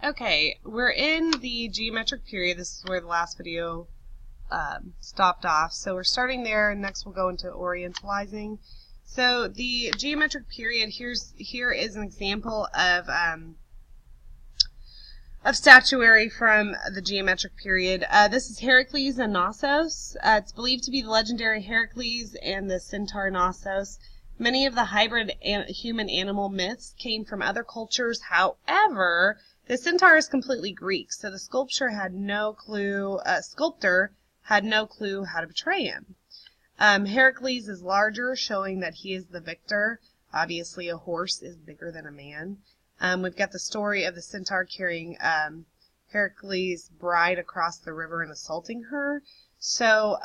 Okay, we're in the geometric period. This is where the last video stopped off. So we're starting there, and next we'll go into orientalizing. So the geometric period, here is an example of statuary from the geometric period. This is Heracles and Knossos. It's believed to be the legendary Heracles and the centaur Knossos. Many of the hybrid human-animal myths came from other cultures. However, the centaur is completely Greek, so the sculptor had no clue how to portray him. Heracles is larger, showing that he is the victor. Obviously, a horse is bigger than a man. We've got the story of the centaur carrying Heracles' bride across the river and assaulting her. So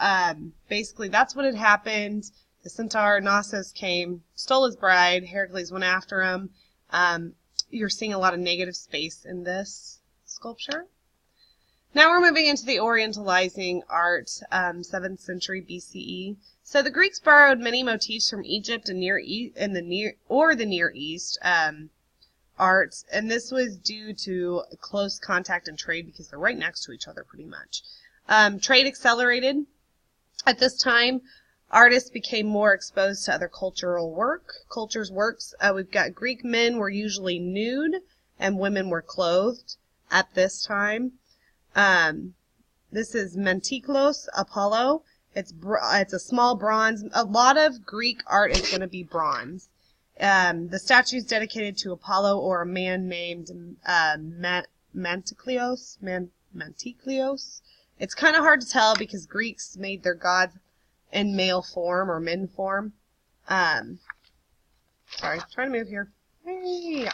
basically, that's what had happened. The centaur Knossos came, stole his bride. Heracles went after him. You're seeing a lot of negative space in this sculpture. Now we're moving into the orientalizing art, 7th century BCE. So the Greeks borrowed many motifs from Egypt and the Near East arts, and this was due to close contact and trade because they're right next to each other pretty much. Trade accelerated at this time. Artists became more exposed to other cultures' works. We've got Greek men were usually nude and women were clothed at this time. This is Mentiklos Apollo. It's a small bronze. A lot of Greek art is going to be bronze. The statue is dedicated to Apollo or a man named Mentiklios. It's kind of hard to tell because Greeks made their gods in male form or men form. Sorry, trying to move here. Hey.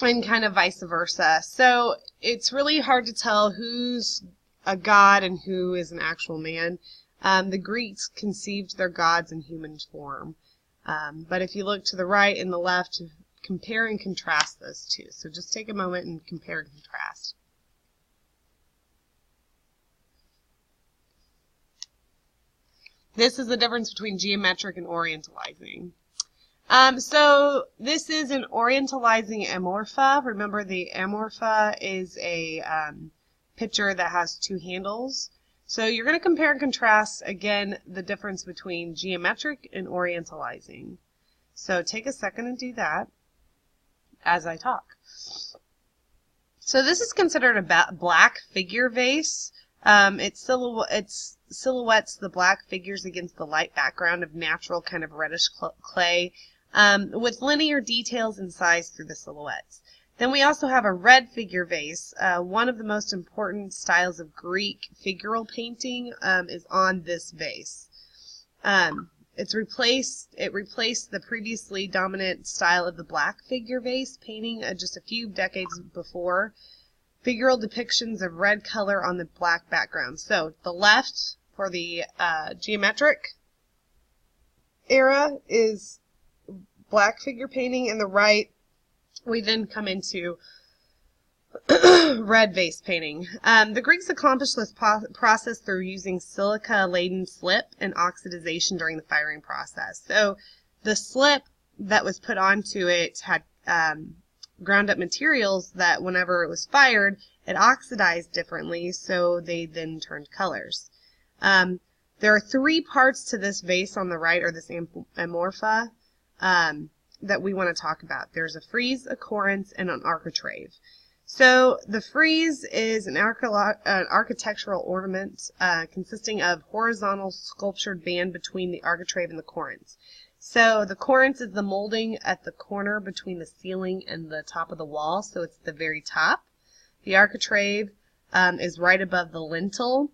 And kind of vice versa. So it's really hard to tell who's a god and who is an actual man. The Greeks conceived their gods in human form. But if you look to the right and the left, compare and contrast those two. So just take a moment and compare and contrast. This is the difference between geometric and orientalizing. So this is an orientalizing amorpha. Remember, the amorpha is a pitcher that has two handles. So you're going to compare and contrast, again, the difference between geometric and orientalizing. So take a second and do that as I talk. So this is considered a black figure vase. It silhouettes the black figures against the light background of natural kind of reddish clay, with linear details and size through the silhouettes. Then we also have a red figure vase. One of the most important styles of Greek figural painting is on this vase. It replaced the previously dominant style of the black figure vase painting just a few decades before. Figural depictions of red color on the black background. So the left for the geometric era is black figure painting, and the right we then come into red vase painting. The Greeks accomplished this process through using silica-laden slip and oxidization during the firing process. So the slip that was put onto it had ground up materials that whenever it was fired, it oxidized differently, so they then turned colors. There are three parts to this vase on the right, or this amorpha, that we want to talk about. There's a frieze, a cornice, and an architrave. So the frieze is an architectural ornament consisting of horizontal sculptured band between the architrave and the cornice. So the cornice is the molding at the corner between the ceiling and the top of the wall, so it's the very top. The architrave is right above the lintel,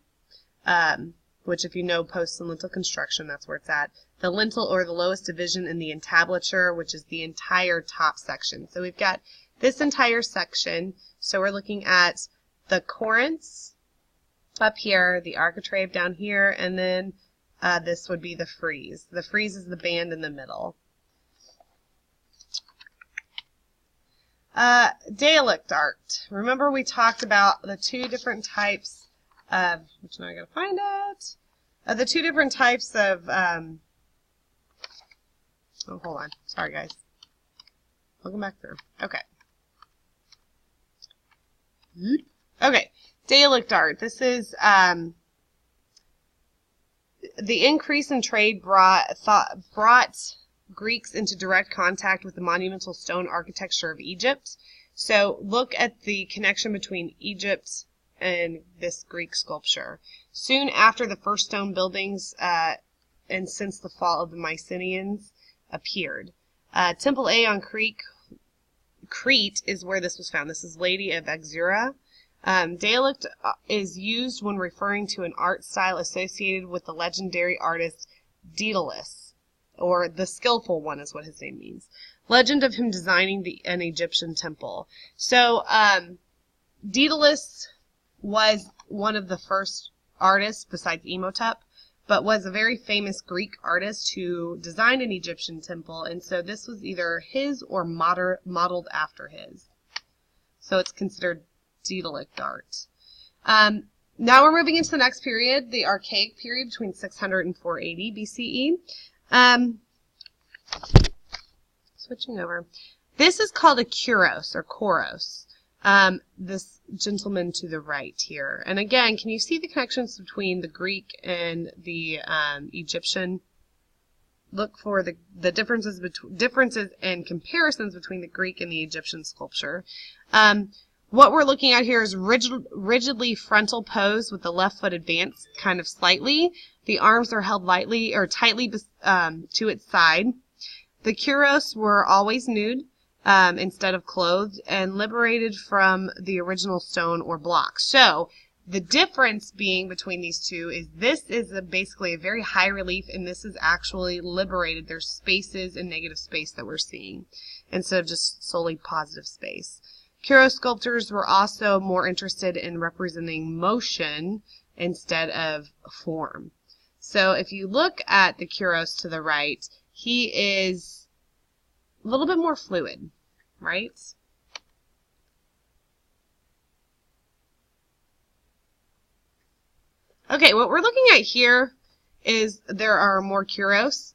which if you know post and lintel construction, that's where it's at. The lintel, or the lowest division, in the entablature, which is the entire top section. So we've got this entire section. So we're looking at the cornice up here, the architrave down here, and then this would be the frieze. The frieze is the band in the middle. Derelict art. Remember we talked about the two different types of, which now I gotta find it, the two different types of, oh, hold on. Sorry, guys. Welcome back through. Okay. Okay, Daelic art. This is the increase in trade brought Greeks into direct contact with the monumental stone architecture of Egypt. So look at the connection between Egypt and this Greek sculpture. Soon after the first stone buildings and since the fall of the Mycenaeans appeared. Temple A on Crete is where this was found. This is Lady of Exura. Daelic is used when referring to an art style associated with the legendary artist Daedalus, or the skillful one is what his name means. Legend of him designing an Egyptian temple. So Daedalus was one of the first artists besides Imhotep, but was a very famous Greek artist who designed an Egyptian temple, and so this was either his or modeled after his. So it's considered Daedalic art. Now we're moving into the next period, the Archaic period between 600 and 480 BCE. Switching over. This is called a kuros or koros. This gentleman to the right here. And again, can you see the connections between the Greek and the Egyptian? Look for the differences and comparisons between the Greek and the Egyptian sculpture. What we're looking at here is rigidly frontal pose with the left foot advanced kind of slightly. The arms are held lightly or tightly to its side. The kuros were always nude instead of clothed and liberated from the original stone or block. So the difference being between these two is this is basically a very high relief, and this is actually liberated. There's spaces and negative space that we're seeing instead of just solely positive space. Kuros sculptors were also more interested in representing motion instead of form. So if you look at the kuros to the right, he is a little bit more fluid, right? Okay, what we're looking at here is there are more kuros.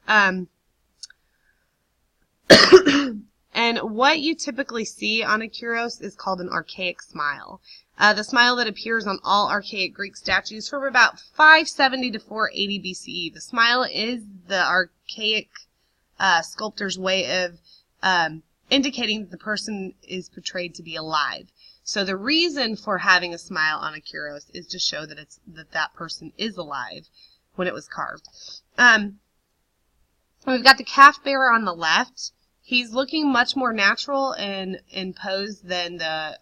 And what you typically see on a kuros is called an archaic smile. The smile that appears on all archaic Greek statues from about 570 to 480 BCE. The smile is the archaic sculptor's way of indicating that the person is portrayed to be alive. So the reason for having a smile on a kuros is to show that that person is alive when it was carved. We've got the calf bearer on the left. He's looking much more natural in pose than the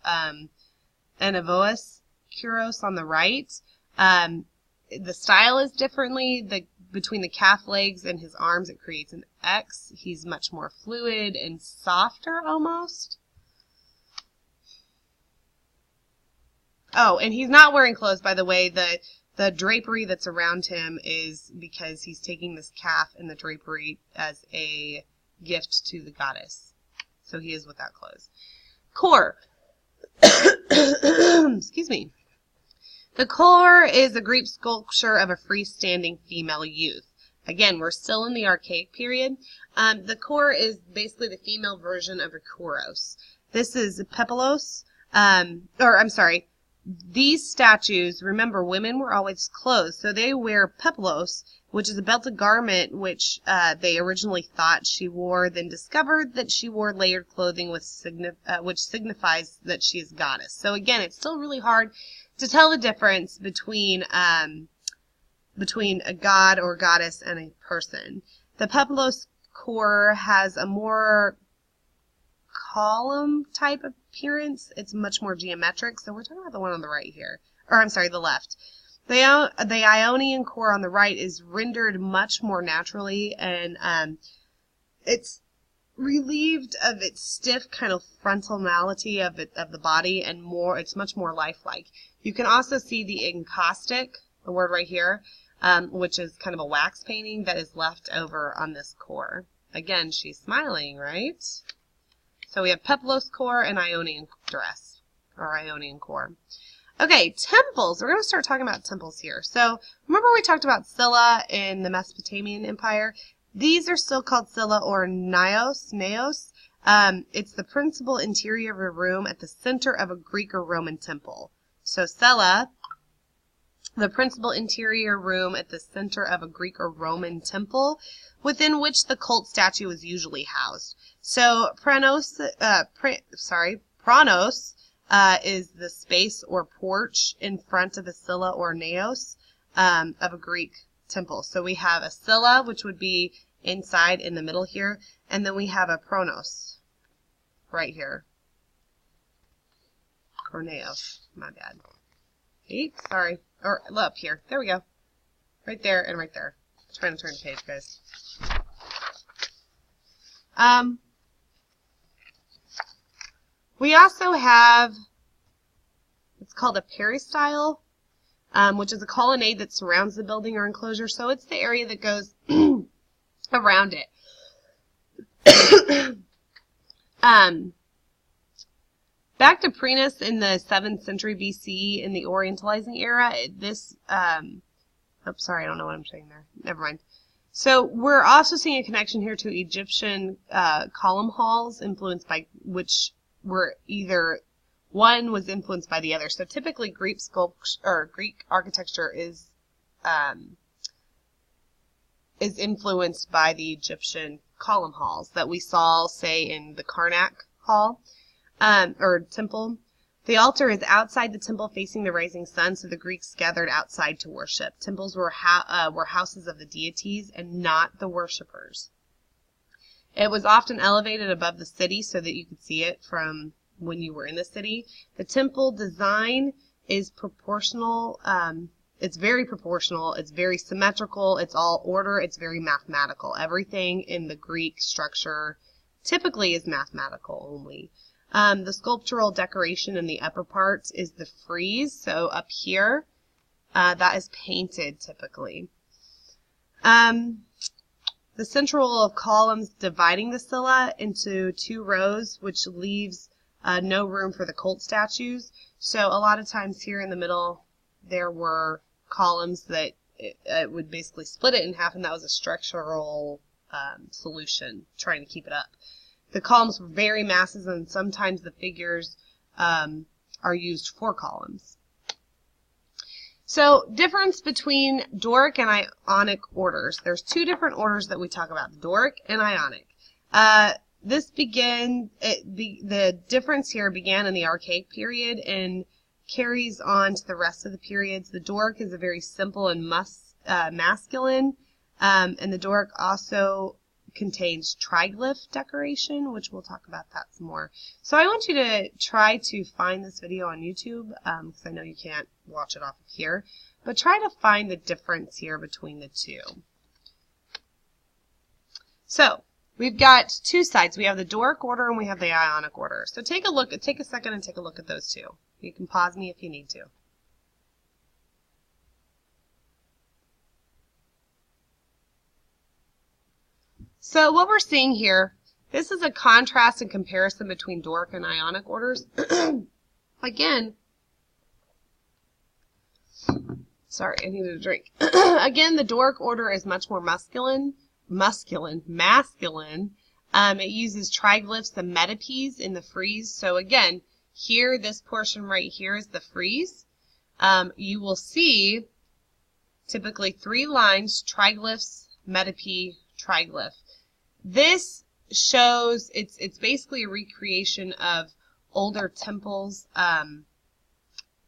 Anavoas kuros on the right. The style is differently. Between the calf legs and his arms, it creates an X. He's much more fluid and softer almost. Oh, and he's not wearing clothes, by the way. The drapery that's around him is because he's taking this calf and the drapery as a gift to the goddess. So he is without clothes. Core. Excuse me. The core is a Greek sculpture of a freestanding female youth. Again, we're still in the Archaic period. The core is basically the female version of a kouros. This is pepelos, these statues, remember, women were always clothed, so they wear pepelos, which is a belted garment which they originally thought she wore, then discovered that she wore layered clothing which signifies that she is goddess. So again, it's still really hard to tell the difference between a god or goddess and a person. The pepelos core has a more column type appearance. It's much more geometric. So we're talking about the one on the right here. Or I'm sorry, the left. The Ionian core on the right is rendered much more naturally, and it's relieved of its stiff kind of frontality of the body, and it's much more lifelike. You can also see the encaustic, the word right here, which is kind of a wax painting that is left over on this core. Again, she's smiling, right? So we have pepelos core and Ionian dress, or Ionian core. Okay, temples. We're going to start talking about temples here. So remember we talked about Silla in the Mesopotamian Empire? These are still called Silla or Naos. It's the principal interior of a room at the center of a Greek or Roman temple. So cella, the principal interior room at the center of a Greek or Roman temple, within which the cult statue is usually housed. So pranos is the space or porch in front of the cella or naos of a Greek temple. So we have a cella, which would be inside in the middle here, and then we have a pronos right here. Or naos, my bad. Hey, sorry. Or up here. There we go. Right there and right there. I'm trying to turn the page, guys. We also have, it's called a peristyle, which is a colonnade that surrounds the building or enclosure. So it's the area that goes around it. Back to Prienus in the 7th century BC in the Orientalizing era, this, sorry, I don't know what I'm saying there. Never mind. So we're also seeing a connection here to Egyptian column halls, influenced by which were either one was influenced by the other. So typically Greek sculpture or Greek architecture is influenced by the Egyptian column halls that we saw, say, in the Karnak Hall or temple. The altar is outside the temple facing the rising sun, so the Greeks gathered outside to worship. Temples were houses of the deities and not the worshippers. It was often elevated above the city so that you could see it from when you were in the city. The temple design is proportional. It's very proportional. It's very symmetrical. It's all order. It's very mathematical. Everything in the Greek structure typically is mathematical only. The sculptural decoration in the upper parts is the frieze. So up here, that is painted typically. The central row of columns dividing the cella into 2 rows, which leaves no room for the cult statues. So a lot of times here in the middle, there were columns that it would basically split it in half, and that was a structural solution, trying to keep it up. The columns were very massive, and sometimes the figures are used for columns. So, difference between Doric and Ionic orders. There's 2 different orders that we talk about, Doric and Ionic. The difference here began in the Archaic period and carries on to the rest of the periods. The Doric is a very simple and masculine, and the Doric also contains triglyph decoration, which we'll talk about that some more. So I want you to try to find this video on YouTube, because I know you can't watch it off of here, but try to find the difference here between the 2. So we've got 2 sides. We have the Doric order and we have the Ionic order. So take a second and take a look at those 2. You can pause me if you need to. So what we're seeing here, this is a contrast and comparison between Doric and Ionic orders. Again, sorry, I needed a drink. Again, the Doric order is much more masculine. It uses triglyphs and metopes in the frieze. So again, here, this portion right here is the frieze. You will see typically 3 lines, triglyphs, metope, triglyph. This shows, it's basically a recreation of older temples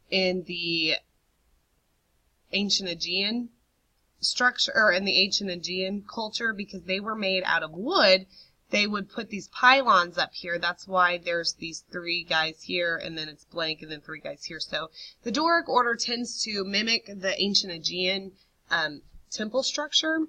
in the ancient Aegean structure, or in the ancient Aegean culture, because they were made out of wood. They would put these pylons up here. That's why there's these 3 guys here, and then it's blank, and then 3 guys here. So the Doric order tends to mimic the ancient Aegean temple structure.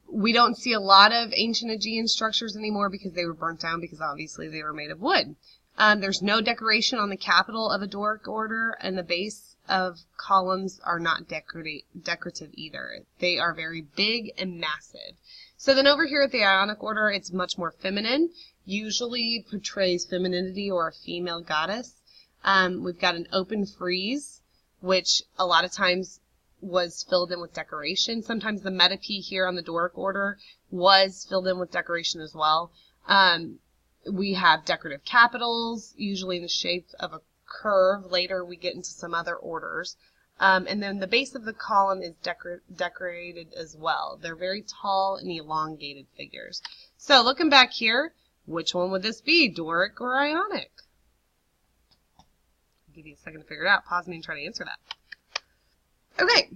We don't see a lot of ancient Aegean structures anymore because they were burnt down, because obviously they were made of wood. There's no decoration on the capital of a Doric order, and the base of columns are not decorative either. They are very big and massive. So then over here at the Ionic order, it's much more feminine, usually portrays femininity or a female goddess. We've got an open frieze, which a lot of times was filled in with decoration. Sometimes the metope here on the Doric order was filled in with decoration as well. We have decorative capitals, usually in the shape of a curve. Later we get into some other orders. And then the base of the column is decorated as well. They're very tall and elongated figures. So looking back here, which one would this be, Doric or Ionic? I'll give you a second to figure it out. Pause me and try to answer that. Okay.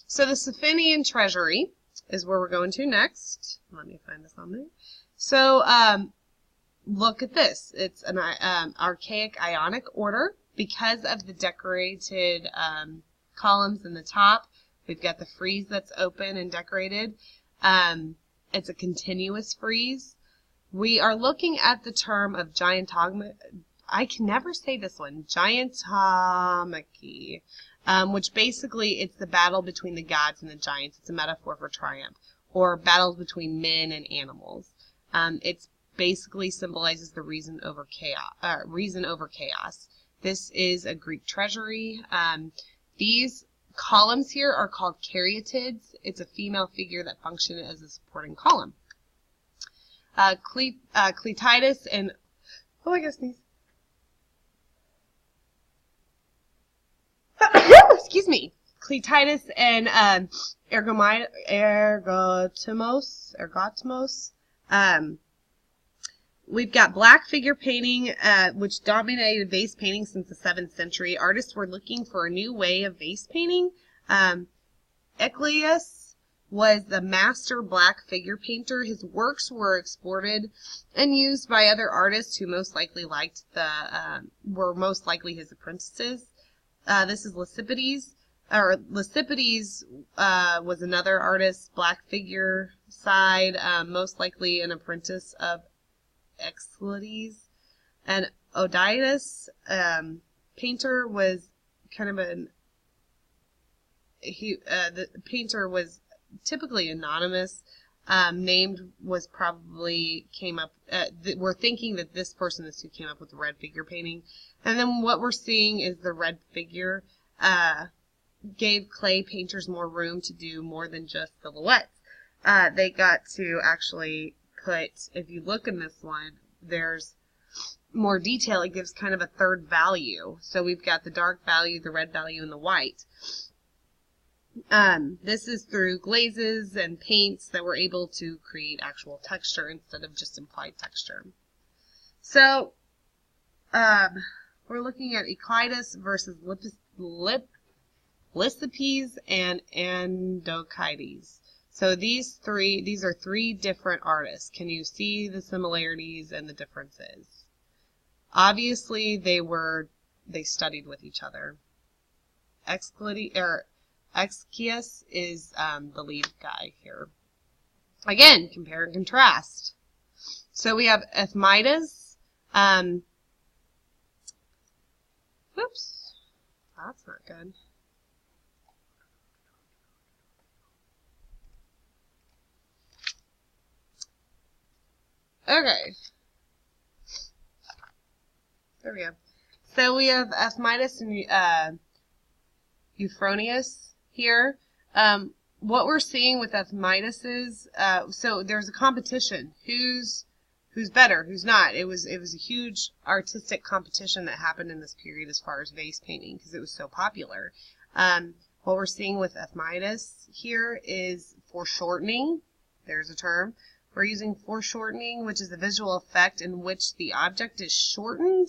So the Sphinian Treasury is where we're going to next. Let me find this on there. So look at this. It's an archaic Ionic order. Because of the decorated columns in the top, we've got the frieze that's open and decorated. It's a continuous frieze. We are looking at the term of I can never say this one, giantomachy, which basically it's the battle between the gods and the giants. It's a metaphor for triumph, or battles between men and animals. It basically symbolizes the reason over chaos. This is a Greek treasury. These columns here are called caryatids. It's a female figure that functions as a supporting column. Cleitidas and, excuse me. Cleitidas and Ergotimos. We've got black figure painting, which dominated vase painting since the 7th century. Artists were looking for a new way of vase painting. Ecleus was the master black figure painter. His works were exported and used by other artists who most likely were most likely his apprentices. This is Lysipides. Lysipides was another artist, black figure side, most likely an apprentice of Aeschylus. And Oditus, painter, was kind of the painter was typically anonymous. Named was probably we're thinking that this person is who came up with the red figure painting. And then what we're seeing is the red figure gave clay painters more room to do more than just silhouettes. They got to actually put, if you look in this one, there's more detail. It gives kind of a third value. So we've got the dark value, the red value, and the white. This is through glazes and paints that were able to create actual texture instead of just implied texture. So we're looking at Eclitus versus Lysippes and Andokides. So these are three different artists. Can you see the similarities and the differences? Obviously, they studied with each other. Excius is the lead guy here. Again, compare and contrast. So we have Ephmidas. Whoops, that's not good. Okay. There we go. So we have Ephmidas and Euphronius here. What we're seeing with Ephmidas is, so there's a competition. Who's better, who's not? It was a huge artistic competition that happened in this period as far as vase painting because it was so popular. What we're seeing with Ephmidas here is foreshortening. There's a term. We're using foreshortening, which is a visual effect in which the object is shortened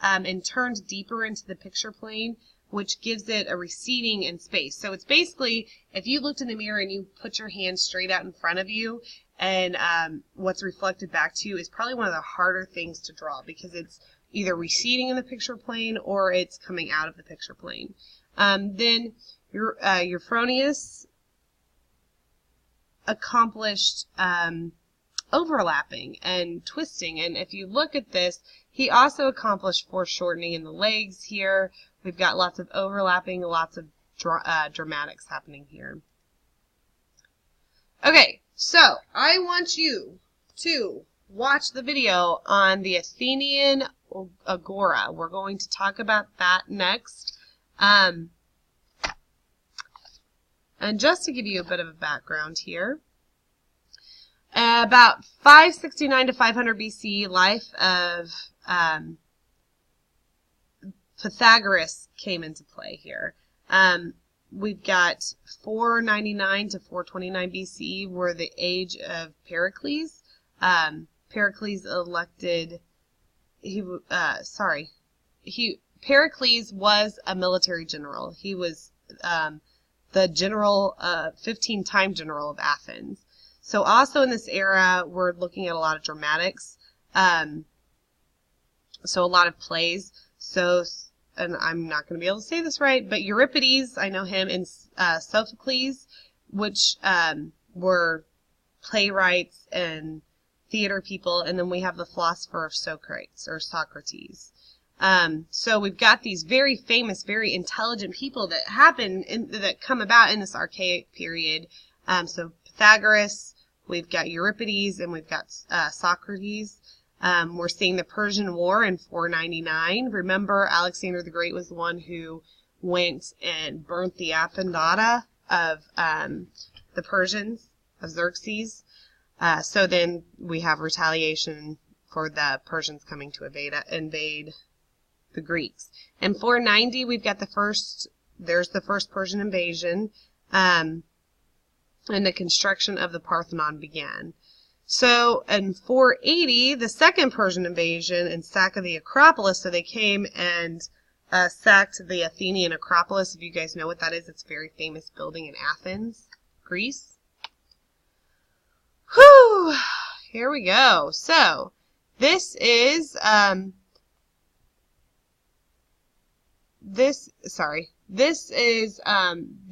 and turned deeper into the picture plane, which gives it a receding in space. So it's basically, if you looked in the mirror and you put your hand straight out in front of you, and what's reflected back to you is probably one of the harder things to draw because it's either receding in the picture plane or it's coming out of the picture plane. Then Euphronius accomplished overlapping and twisting, and if you look at this, he also accomplished foreshortening in the legs here. We've got lots of overlapping, lots of dramatics happening here. Okay, so I want you to watch the video on the Athenian Agora. We're going to talk about that next. And just to give you a bit of a background here, about 569 to 500 BC, life of Pythagoras came into play here. We've got 499 to 429 BCE were the age of Pericles. Pericles was a military general. He was the general, 15-time general of Athens. So also in this era, we're looking at a lot of dramatics. So a lot of plays. So, and I'm not going to be able to say this right, but Euripides, I know him, and Sophocles, which were playwrights and theater people, and then we have the philosopher of Socrates. So we've got these very famous, very intelligent people that that come about in this archaic period. So Pythagoras, we've got Euripides, and we've got Socrates. We're seeing the Persian War in 499. Remember, Alexander the Great was the one who went and burnt the Apondata of the Persians, of Xerxes. So then we have retaliation for the Persians coming to invade the Greeks. In 490, we've got there's the first Persian invasion, and the construction of the Parthenon began. So in 480, the second Persian invasion and sack of the Acropolis, so they came and sacked the Athenian Acropolis. If you guys know what that is, it's a very famous building in Athens, Greece. Whew! Here we go. So this is the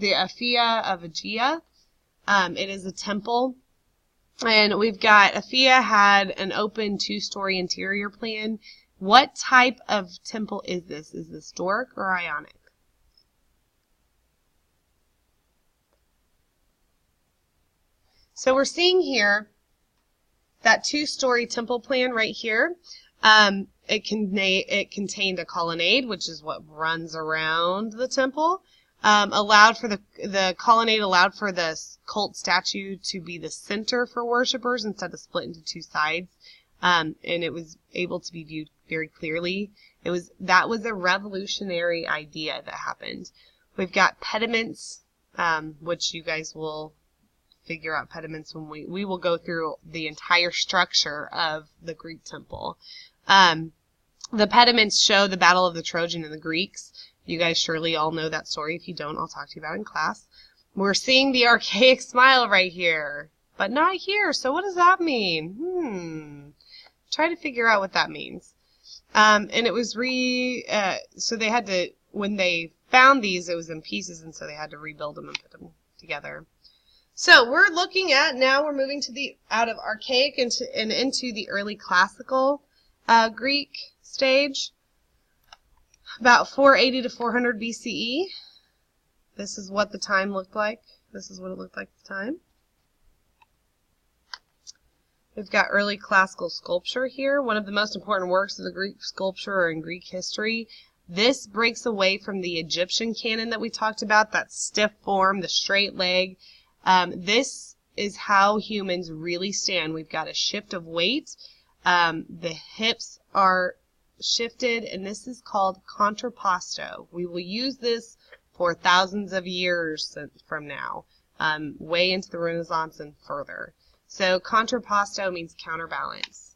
Apphia of Aegea. It is a temple. And we've got Apphia had an open 2-story interior plan. What type of temple is this? Is this Doric or Ionic? So we're seeing here that 2-story temple plan right here. It contained a colonnade, which is what runs around the temple. The colonnade allowed for the cult statue to be the center for worshipers instead of split into 2 sides. And it was able to be viewed very clearly. That was a revolutionary idea that happened. We've got pediments, which you guys will figure out pediments when we will go through the entire structure of the Greek temple. The pediments show the Battle of the Trojan and the Greeks. You guys surely all know that story. If you don't, I'll talk to you about it in class. We're seeing the archaic smile right here, but not here. So what does that mean? Try to figure out what that means. And it was so they had to, when they found these, it was in pieces, and so they had to rebuild them and put them together. So we're looking at, now we're moving to out of archaic into the early classical Greek stage. About 480 to 400 BCE. This is what the time looked like. This is what it looked like at the time. We've got early classical sculpture here. One of the most important works of the Greek sculpture or in Greek history. This breaks away from the Egyptian canon that we talked about, that stiff form, the straight leg. This is how humans really stand. We've got a shift of weight. The hips are shifted, and this is called contrapposto. We will use this for thousands of years from now, way into the Renaissance and further. So contrapposto means counterbalance.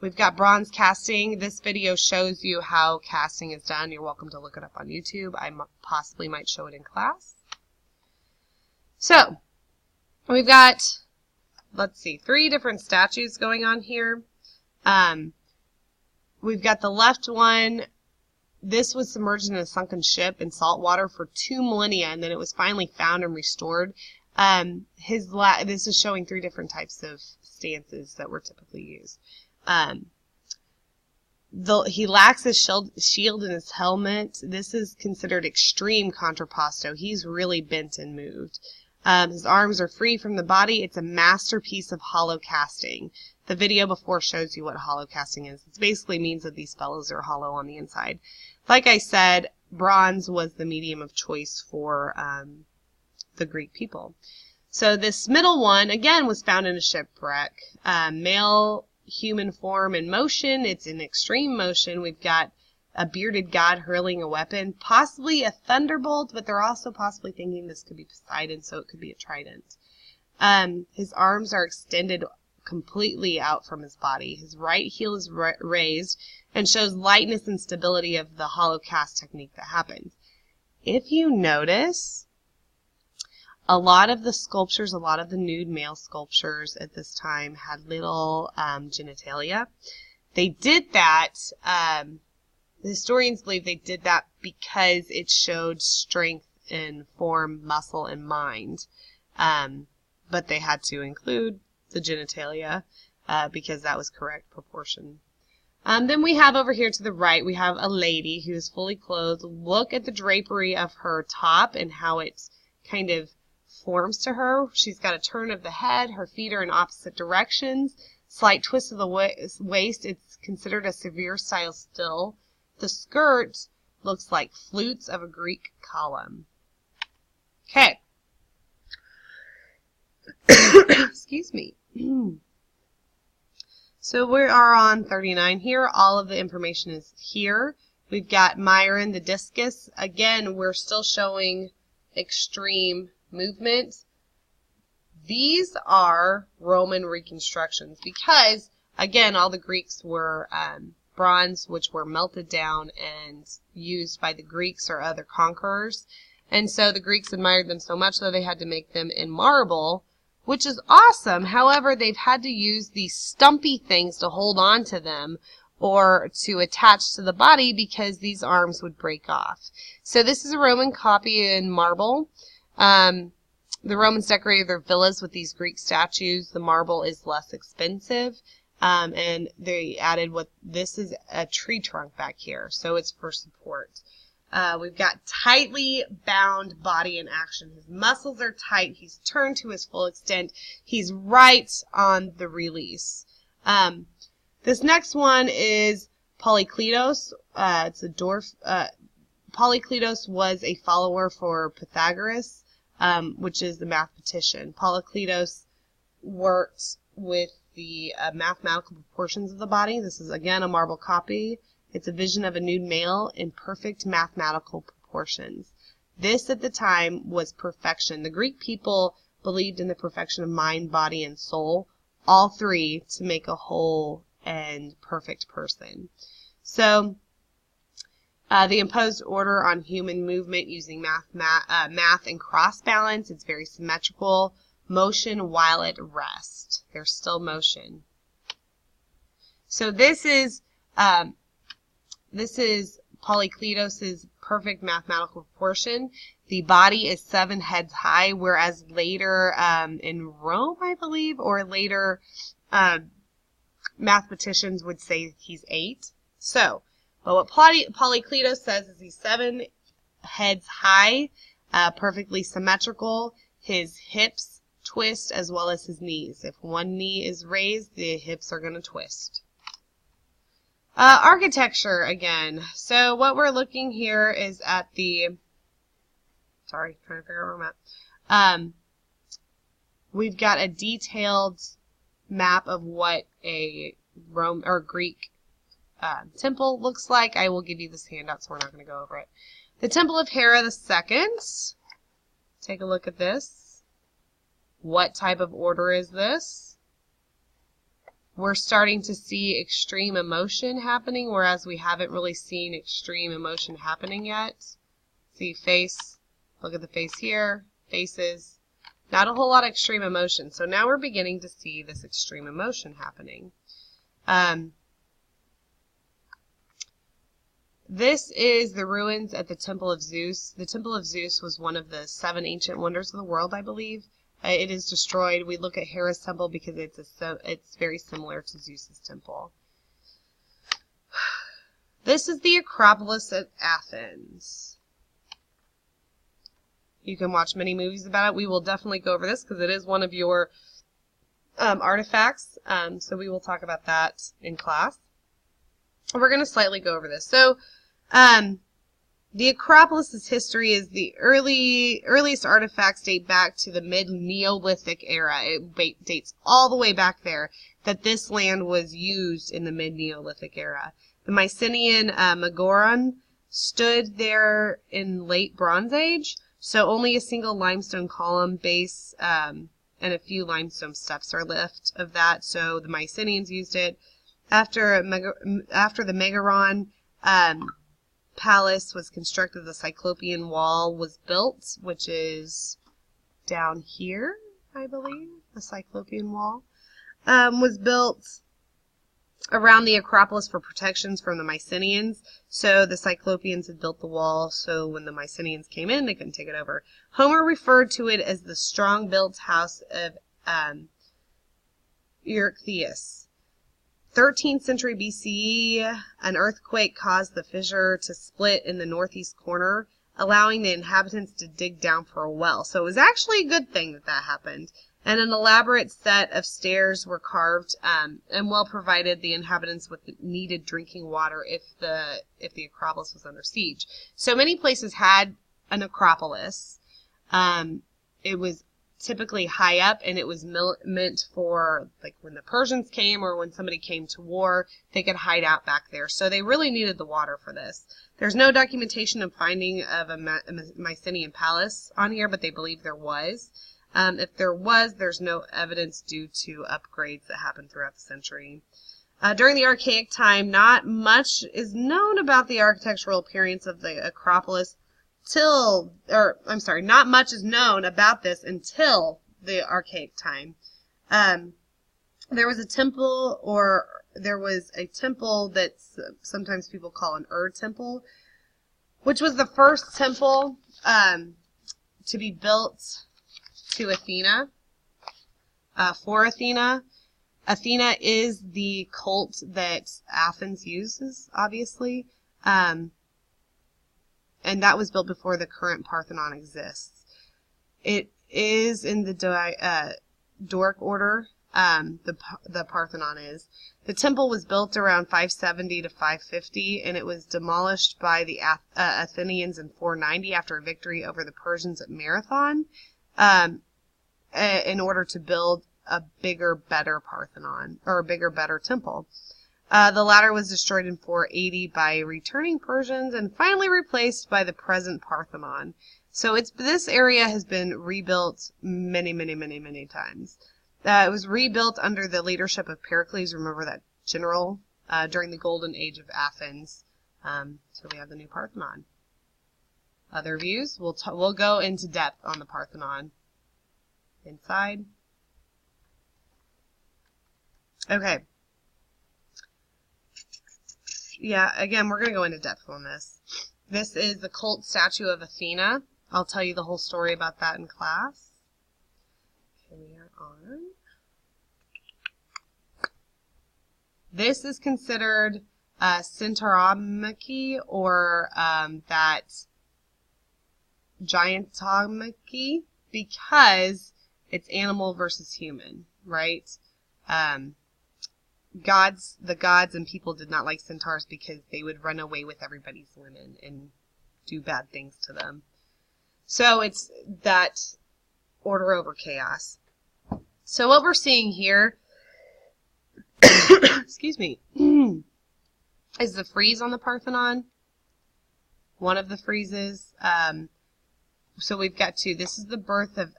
We've got bronze casting. This video shows you how casting is done. You're welcome to look it up on YouTube. I possibly might show it in class. So we've got, let's see, 3 different statues going on here. We've got the left one. This was submerged in a sunken ship in salt water for 2 millennia, and then it was finally found and restored. This is showing 3 different types of stances that were typically used. He lacks his shield and his helmet. This is considered extreme contrapposto. He's really bent and moved. His arms are free from the body. It's a masterpiece of hollow casting. The video before shows you what hollow casting is. It basically means that these fellows are hollow on the inside. Like I said, bronze was the medium of choice for the Greek people. So this middle one, again, was found in a shipwreck. Male human form in motion. It's in extreme motion. We've got a bearded god hurling a weapon, possibly a thunderbolt, but they're also possibly thinking this could be Poseidon, so it could be a trident. His arms are extended completely out from his body. His right heel is raised and shows lightness and stability of the hollow cast technique that happens. If you notice, a lot of the sculptures, a lot of the nude male sculptures at this time had little genitalia. They did that, the historians believe they did that because it showed strength in form, muscle, and mind. But they had to include the genitalia because that was correct proportion. Then we have over here to the right, we have a lady who is fully clothed. Look at the drapery of her top and how it kind of forms to her. She's got a turn of the head. Her feet are in opposite directions. Slight twist of the waist. It's considered a severe style still. The skirt looks like flutes of a Greek column. Okay. Excuse me. So we are on 39 here. All of the information is here. We've got Myron, the discus. Again, we're still showing extreme movement. These are Roman reconstructions because, again, all the Greeks were bronze, which were melted down and used by the Greeks or other conquerors. And so the Greeks admired them so much that they had to make them in marble, which is awesome. However, they've had to use these stumpy things to hold on to them or to attach to the body because these arms would break off. So this is a Roman copy in marble. The Romans decorated their villas with these Greek statues. The marble is less expensive. And they added this is a tree trunk back here. So it's for support. We've got tightly bound body in action. His muscles are tight. He's turned to his full extent. He's right on the release. This next one is Polykleitos. It's a dwarf. Polykleitos was a follower for Pythagoras, which is the mathematician. Polykleitos worked with the mathematical proportions of the body. This is, again, a marble copy. It's a vision of a nude male in perfect mathematical proportions. This, at the time, was perfection. The Greek people believed in the perfection of mind, body, and soul, all three, to make a whole and perfect person. So, the imposed order on human movement using math and cross balance. It's very symmetrical. Motion while at rest. There's still motion. So this is Polykleitos' perfect mathematical proportion. The body is 7 heads high, whereas later in Rome, I believe, or later mathematicians would say he's 8. So, but what Polykleitos says is he's 7 heads high, perfectly symmetrical. His hips twist as well as his knees. If one knee is raised, the hips are going to twist. Architecture again. So what we're looking here is at the, trying to figure out where I'm at. We've got a detailed map of what a Rome or Greek temple looks like. I will give you this handout, so we're not going to go over it. The Temple of Hera II. Take a look at this. What type of order is this? We're starting to see extreme emotion happening, whereas we haven't really seen extreme emotion happening yet. See face, look at the face here, faces. Not a whole lot of extreme emotion. So now we're beginning to see this extreme emotion happening. This is the ruins at the Temple of Zeus. The Temple of Zeus was one of the 7 ancient wonders of the world, I believe. It is destroyed. We look at Hera's temple because it's very similar to Zeus's temple. This is the Acropolis at Athens. You can watch many movies about it. We will definitely go over this because it is one of your artifacts. So we will talk about that in class. We're going to slightly go over this. So The Acropolis's history is the earliest artifacts date back to the mid-Neolithic era. It dates all the way back there, that this land was used in the mid-Neolithic era. The Mycenaean Megaron stood there in late Bronze Age, so only a single limestone column base and a few limestone steps are left of that, so the Mycenaeans used it. After the Megaron palace was constructed, the Cyclopean wall was built, which is down here, I believe. The Cyclopean wall was built around the Acropolis for protections from the Mycenaeans. So the Cyclopeans had built the wall, so when the Mycenaeans came in, they couldn't take it over. Homer referred to it as the strong-built house of Eurystheus. 13th century BCE, an earthquake caused the fissure to split in the northeast corner, allowing the inhabitants to dig down for a well. So it was actually a good thing that that happened. And an elaborate set of stairs were carved and well provided the inhabitants with needed drinking water if the Acropolis was under siege. So many places had an Acropolis. It was typically high up, and it was meant for, like, when the Persians came or when somebody came to war, they could hide out back there. So they really needed the water for this. There's no documentation of finding of a Mycenaean palace on here, but they believe there was. If there was, there's no evidence due to upgrades that happened throughout the century. During the Archaic time, not much is known about the architectural appearance of the Acropolis not much is known about this until the Archaic time. There was a temple that sometimes people call an Temple, which was the first temple to be built to Athena, for Athena. Athena is the cult that Athens uses, obviously. And that was built before the current Parthenon exists. It is in the Doric order, the Parthenon is. The temple was built around 570 to 550, and it was demolished by the Athenians in 490 after a victory over the Persians at Marathon, in order to build a bigger, better Parthenon, or a bigger, better temple. The latter was destroyed in 480 by returning Persians and finally replaced by the present Parthenon. So this area has been rebuilt many, many, many, many times. It was rebuilt under the leadership of Pericles, remember that general, during the golden age of Athens. So we have the new Parthenon. Other views, we'll go into depth on the Parthenon. Inside. Okay. Yeah, again, we're going to go into depth on this. This is the cult statue of Athena. I'll tell you the whole story about that in class. Okay, we are on. This is considered Centauromachy, or that Gigantomachy, because it's animal versus human, right? The gods and people did not like centaurs because they would run away with everybody's women and do bad things to them. So it's that order over chaos. So what we're seeing here, excuse me, is the frieze on the Parthenon. One of the friezes. So we've got two. This is the birth of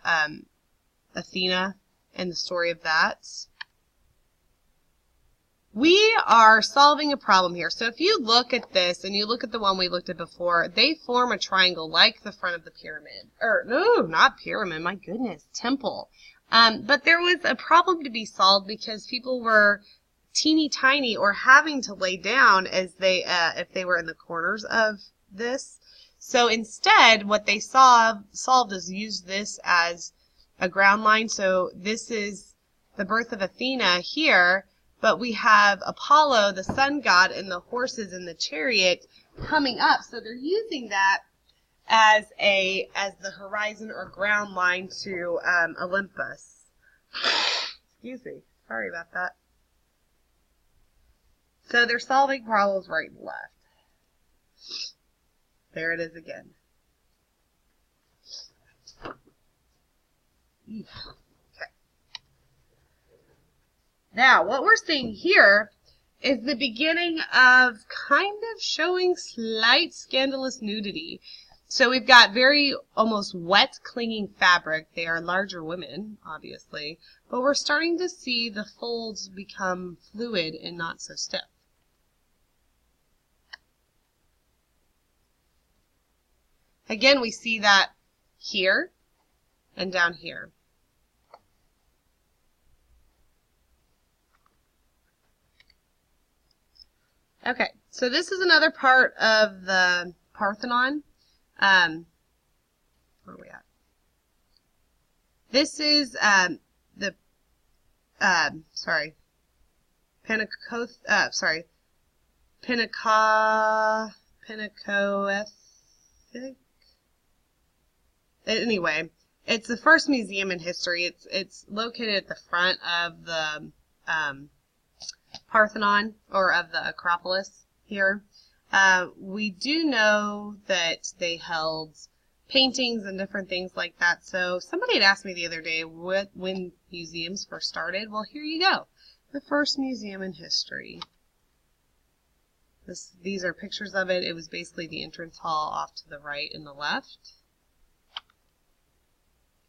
Athena and the story of that. We are solving a problem here. So if you look at this and you look at the one we looked at before, they form a triangle like the front of the pyramid. Or, no, not pyramid, my goodness, temple. But there was a problem to be solved because people were teeny tiny or having to lay down as if they were in the corners of this. So instead, what they solved is use this as a ground line. So this is the birth of Athena here. But we have Apollo, the sun god, and the horses in the chariot coming up. So they're using that as the horizon or ground line to Olympus. Excuse me. Sorry about that. So they're solving problems right and left. There it is again. Okay. Now, what we're seeing here is the beginning of kind of showing slight scandalous nudity. So we've got very almost wet clinging fabric. They are larger women, obviously, but we're starting to see the folds become fluid and not so stiff. Again, we see that here and down here. Okay, so this is another part of the Parthenon. Where are we at? This is the Pinakoethic. Anyway, it's the first museum in history. It's located at the front of the Parthenon, or of the Acropolis here. We do know that they held paintings and different things like that. So somebody had asked me the other day when museums first started. Well, here you go. The first museum in history. These are pictures of it. It was basically the entrance hall off to the right and the left.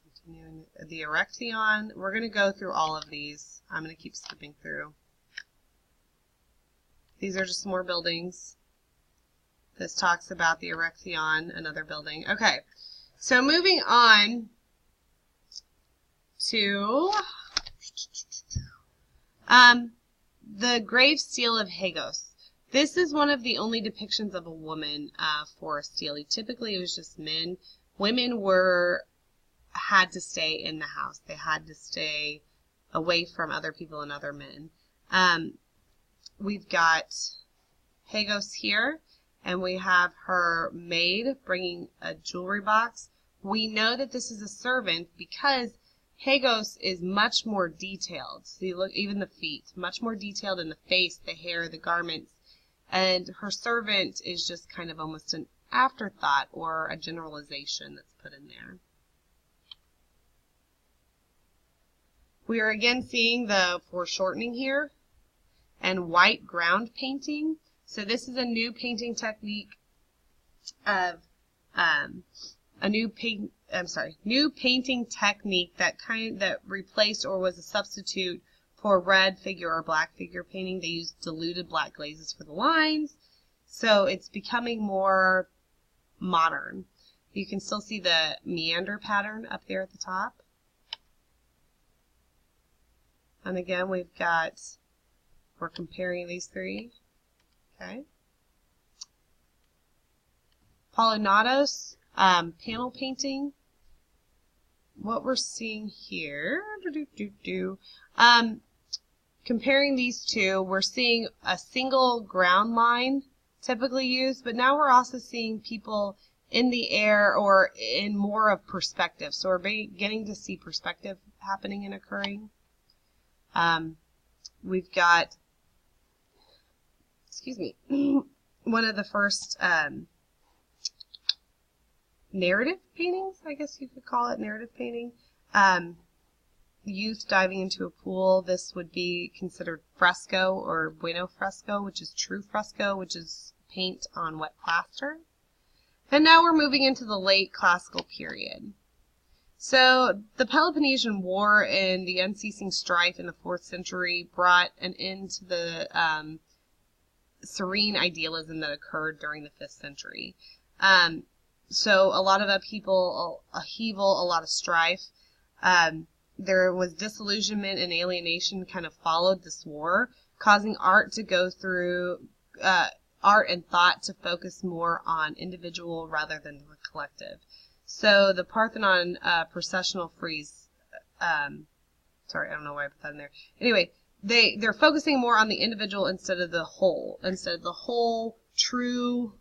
Continuing the Erechtheion. We're going to go through all of these. I'm going to keep skipping through. These are just more buildings. This talks about the Erechtheion, another building. Okay, so moving on to the grave stele of Hagos. This is one of the only depictions of a woman for a stele. Typically, it was just men. Women had to stay in the house. They had to stay away from other people and other men. We've got Hagos here, and we have her maid bringing a jewelry box. We know that this is a servant because Hagos is much more detailed. So you look, even the feet, much more detailed in the face, the hair, the garments. And her servant is just kind of almost an afterthought or a generalization that's put in there. We are again seeing the foreshortening here and white ground painting. So this is a new painting technique of new painting technique that replaced or was a substitute for red figure or black figure painting. They used diluted black glazes for the lines. So it's becoming more modern. You can still see the meander pattern up there at the top. And again, we're comparing these three. Okay. Polygnathos, panel painting. What we're seeing here, comparing these two, we're seeing a single ground line typically used, but now we're also seeing people in the air or in more of perspective. So we're beginning to see perspective happening and occurring. We've got, one of the first narrative paintings, I guess you could call it narrative painting. Youth diving into a pool. This would be considered fresco or bueno fresco, which is true fresco, which is paint on wet plaster. And now we're moving into the late classical period. So the Peloponnesian War and the unceasing strife in the 4th century brought an end to the serene idealism that occurred during the 5th century. So a lot of upheaval, a lot of strife. There was disillusionment and alienation kind of followed this war, causing art to go through, art and thought to focus more on individual rather than the collective. So the Parthenon processional frieze, sorry, I don't know why I put that in there. Anyway, they're focusing more on the individual instead of the whole true,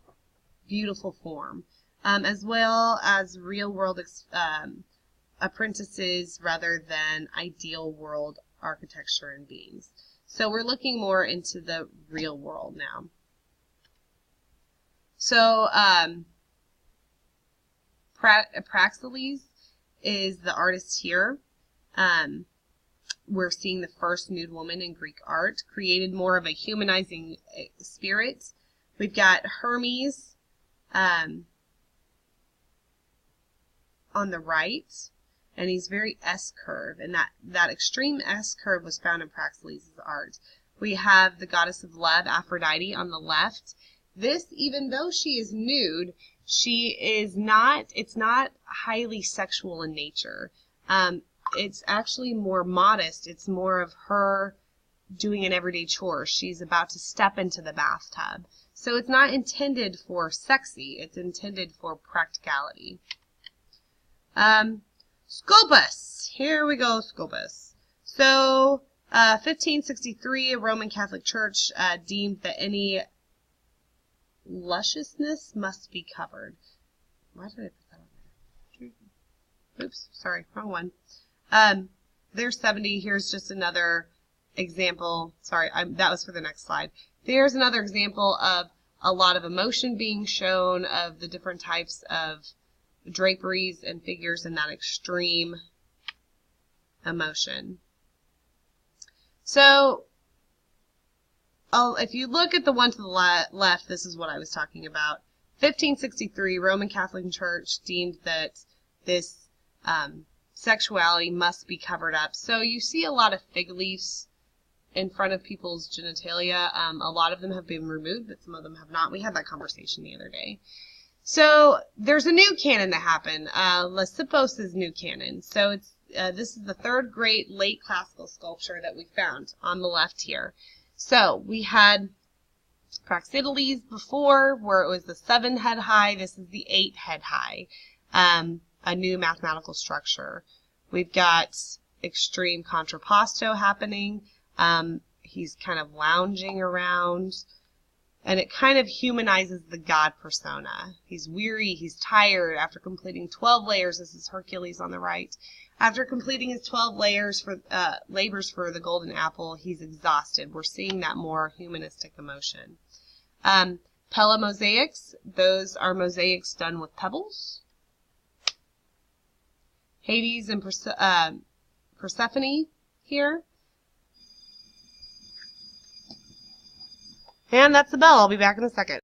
beautiful form, as well as real world apprentices rather than ideal world architecture and beings. So we're looking more into the real world now. So Praxiteles is the artist here. We're seeing the first nude woman in Greek art, created more of a humanizing spirit. We've got Hermes on the right, and he's very S-curve, and that extreme S-curve was found in Praxiteles' art. We have the goddess of love, Aphrodite, on the left. This, even though she is nude, it's not highly sexual in nature. It's actually more modest. It's more of her doing an everyday chore. She's about to step into the bathtub. So it's not intended for sexy. It's intended for practicality. Scopas. Here we go, Scopas. So, 1563, a Roman Catholic Church deemed that any lusciousness must be covered. Why did I put that on there? Oops, sorry, wrong one. There's 70. Here's just another example. Sorry, that was for the next slide. There's another example of a lot of emotion being shown, of the different types of draperies and figures in that extreme emotion. So, if you look at the one to the left, this is what I was talking about. 1563, Roman Catholic Church deemed that this sexuality must be covered up. So you see a lot of fig leaves in front of people's genitalia. A lot of them have been removed, but some of them have not. We had that conversation the other day. So there's a new canon that happened, Lysippos' new canon. So this is the third great late classical sculpture that we found on the left here. So we had Praxiteles before, where it was the 7 head high. This is the 8 head high, a new mathematical structure. We've got extreme contrapposto happening. He's kind of lounging around, and it kind of humanizes the god persona. He's weary, he's tired after completing 12 layers. This is Hercules on the right. After completing his 12 labors for the golden apple, he's exhausted. We're seeing that more humanistic emotion. Pella mosaics, those are mosaics done with pebbles. Hades and Persephone here. And that's the bell. I'll be back in a second.